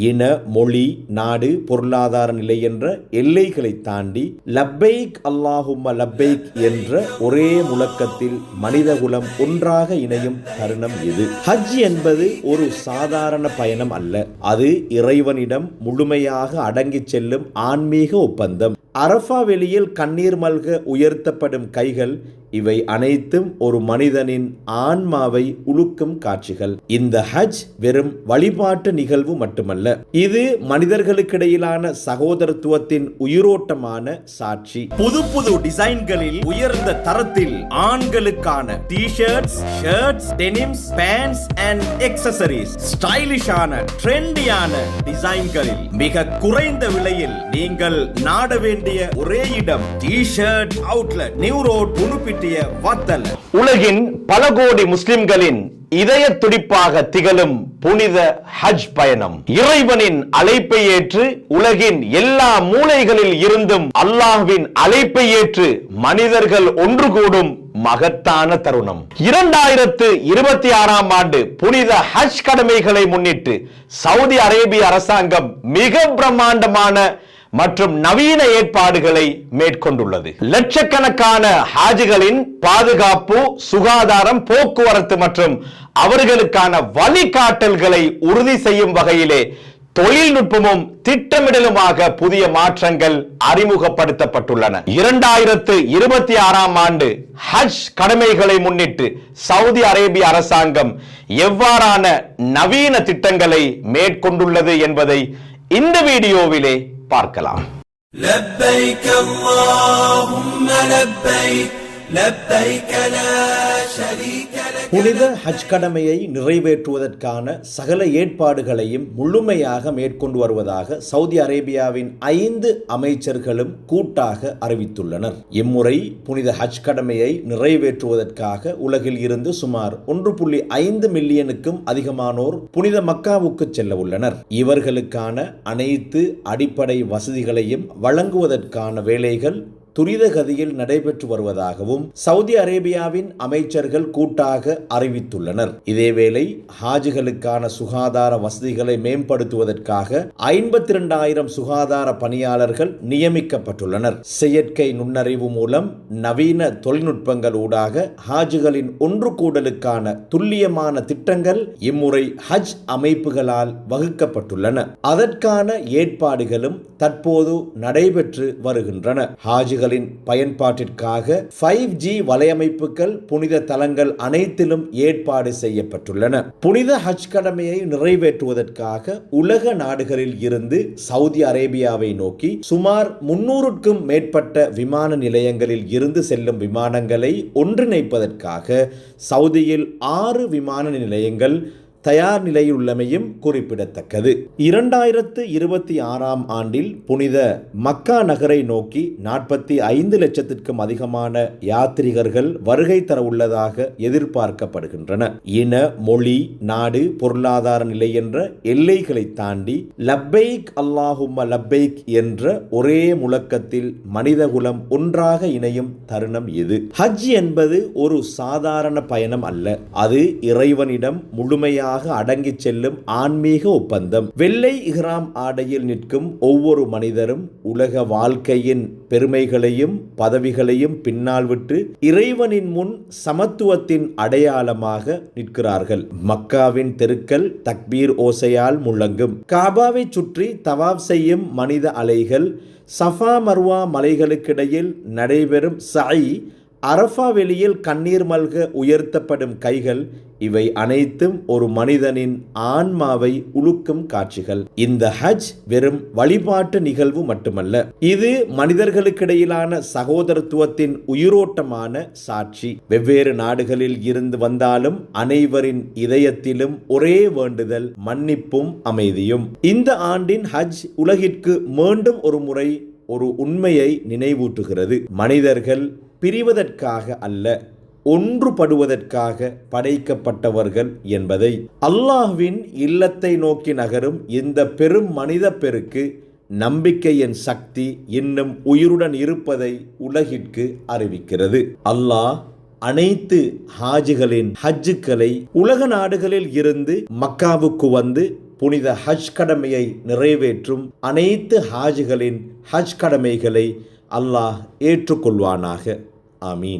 இன, மொழி, நாடு, பொருளாதார நிலை என்ற எல்லைகளை தாண்டி லப்பைக் அல்லாஹும்ம லப்பைக் என்ற ஒரே முழக்கத்தில் மனிதகுலம் ஒன்றாக இணையும் தருணம் இது. ஹஜ் என்பது ஒரு சாதாரண பயணம் அல்ல. அது இறைவனிடம் முழுமையாக அடங்கிச் செல்லும் ஆன்மீக ஒப்பந்தம். அரஃபா வெளியில் கண்ணீர் மல்க உயர்த்தப்படும் கைகள், இவை அனைத்தும் ஒரு மனிதனின் ஆன்மாவை உலுக்கும் காட்சிகள். இந்த ஹஜ் வெறும் வழிபாட்டு நிகழ்வு மட்டுமல்ல, இது மனிதர்களுக்கிடையிலான சகோதரத்துவத்தின் உயிரோட்டமான சாட்சி. புது புது டிசைன்களில் உயர்ந்த தரத்தில் ஆண்களுக்கான t-shirts, shirts, denims, pants and accessories, ஸ்டைலிஷான ட்ரெண்டியான டிசைன்களில் மிக குறைந்த விலையில் நீங்கள் நாட வேண்டிய ஒரே இடம் t-shirt outlet, new road, Punuppitiya Wattala. உலகின் பல கோடி முஸ்லிம்களின் இதய துடிப்பாக திகழும் புனித ஹஜ் பயணம். இறைவனின் அழைப்பை ஏற்று உலகின் எல்லா மூலைகளில் இருந்தும் அல்லாஹ்வின் அழைப்பை ஏற்று மனிதர்கள் ஒன்று கூடும் மகத்தான தருணம். 2026 ஆண்டு புனித ஹஜ் கடமைகளை முன்னிட்டு சவுதி அரேபிய அரசாங்கம் மிக பிரம்மாண்டமான மற்றும் நவீன ஏற்பாடுகளை மேற்கொண்டுள்ளது. லட்சக்கணக்கான ஹாஜிகளின் பாதுகாப்பு, சுகாதாரம், போக்குவரத்து மற்றும் அவர்களுக்கான வழிகாட்டல்களை உறுதி செய்யும் வகையிலே தொழில்நுட்பமும் திட்டமிடலுமாக புதிய மாற்றங்கள் அறிமுகப்படுத்தப்பட்டுள்ளன. 2026 ஆண்டு ஹஜ் கடமைகளை முன்னிட்டு சவுதி அரேபிய அரசாங்கம் எவ்வாறான நவீன திட்டங்களை மேற்கொண்டுள்ளது என்பதை இந்த வீடியோவிலே பார்க்கலாம். லப்பைக் அல்லாஹும்ம லப்பைக் லப்பைக் லா ஷரீக லக். புனித ஹஜ் கடமையை நிறைவேற்றுவதற்கான சகல ஏற்பாடுகளையும் முழுமையாக மேற்கொண்டு வருவதாக சவுதி அரேபியாவின் 5 அமைச்சர்களும் கூட்டாக அறிவித்துள்ளனர். இம்முறை புனித ஹஜ் கடமையை நிறைவேற்றுவதற்காக உலகில் இருந்து சுமார் 1.5 மில்லியனுக்கும் அதிகமானோர் புனித மக்காவுக்கு செல்ல உள்ளனர். இவர்களுக்கான அனைத்து அடிப்படை வசதிகளையும் வழங்குவதற்கான வேலைகள் துரித கதியில் நடைபெற்று வருவதாகவும் சவுதி அரேபியாவின் அமைச்சர்கள் கூட்டாக அறிவித்துள்ளனர். இதேவேளை ஹாஜிகளுக்கான சுகாதார வசதிகளை மேம்படுத்துவதற்காக 52,000 சுகாதார பணியாளர்கள் நியமிக்கப்பட்டுள்ளனர். செயற்கை நுண்ணறிவு மூலம் நவீன தொழில்நுட்பங்கள் ஊடாக ஹாஜிகளின் ஒன்று கூடலுக்கான துல்லியமான திட்டங்கள் இம்முறை ஹஜ் அமைப்புகளால் வகுக்கப்பட்டுள்ளன. அதற்கான ஏற்பாடுகளும் தற்போது நடைபெற்று வருகின்றன. ஹாஜிகளின் பயன்பாட்டிற்காக 5G வலையமைப்புகள் புனித தலங்கள் அனைத்திலும் ஏற்பாடு செய்யப்பட்டுள்ளன. புனித ஹஜ் கடமையை நிறைவேற்றுவதற்காக உலக நாடுகளில் இருந்து சவுதி அரேபியாவை நோக்கி சுமார் 300க்கும் மேற்பட்ட விமான நிலையங்களில் இருந்து செல்லும் விமானங்களை ஒன்றிணைப்பதற்காக சவுதியில் 6 விமான நிலையங்கள் தயார் நிலையில் உள்ளமையும் குறிப்பிடத்தக்கது. 2026 ஆண்டில் புனித மக்கா நகரை நோக்கி 45 லட்சத்திற்கும் அதிகமான யாத்ரீகர்கள் வருகை தர உள்ளதாக எதிர்பார்க்கப்படுகின்றன. இன, மொழி, நாடு, பொருளாதார நிலை என்ற எல்லைகளை தாண்டி லப்பைக் அல்லாஹும்ம லப்பைக் என்ற ஒரே முழக்கத்தில் மனிதகுலம் ஒன்றாக இணையும் தருணம் இது. ஹஜ் என்பது ஒரு சாதாரண பயணம் அல்ல. அது இறைவனிடம் முழுமையாக அடங்கிச் செல்லும் ஆன்மீக ஒப்பந்தம். வெள்ளை இஹ்ராம் ஆடையில் நிற்கும் ஒவ்வொரு மனிதரும் உலக வாழ்க்கையின் பெருமைகளையும் பதவிகளையும் பின்னால் விட்டு இறைவனின் முன் சமத்துவத்தின் அடையாளமாக நிற்கிறார்கள். மக்காவின் தெருக்கள் தக்பீர் ஓசையால் முழங்கும். காபாவை சுற்றி தவாப் செய்யும் மனித அலைகள், சஃபா மர்வா மலைகளுக்கிடையில் நடைபெறும் சஅய், அரஃபா வெளியில் கண்ணீர் மல்க உயர்த்தப்படும் கைகள், இவை அனைத்தும் ஒரு மனிதனின் ஆன்மாவை உலுக்கும் காட்சிகள். இந்த ஹஜ் வெறும் வழிபாட்டு நிகழ்வு மட்டுமல்ல, இது மனிதர்களுக்கிடையிலான சகோதரத்துவத்தின் உயிரோட்டமான சாட்சி. வெவ்வேறு நாடுகளில் இருந்து வந்தாலும் அனைவரின் இதயத்திலும் ஒரே வேண்டுதல், மன்னிப்பும் அமைதியும். இந்த ஆண்டின் ஹஜ் உலகிற்கு மீண்டும் ஒரு முறை ஒரு உண்மையை நினைவூட்டுகிறது. மனிதர்கள் பிரிவதற்காக அல்ல, ஒன்றுபடுவதற்காக படைக்கப்பட்டவர்கள் என்பதை. அல்லாஹ்வின் இல்லத்தை நோக்கி நகரும் இந்த பெரும் மனித பெருக்கு நம்பிக்கையின் சக்தி இன்னும் உயிருடன் இருப்பதை உலகிற்கு அறிவிக்கிறது. அல்லாஹ் அனைத்து ஹாஜிகளின் ஹஜ்ஜுக்களை உலக நாடுகளில் இருந்து மக்காவுக்கு வந்து புனித ஹஜ் கடமையை நிறைவேற்றும் அனைத்து ஹாஜிகளின் ஹஜ் கடமைகளை அல்லாஹ் ஏற்றுக்கொள்வானாக. ஆமீன்.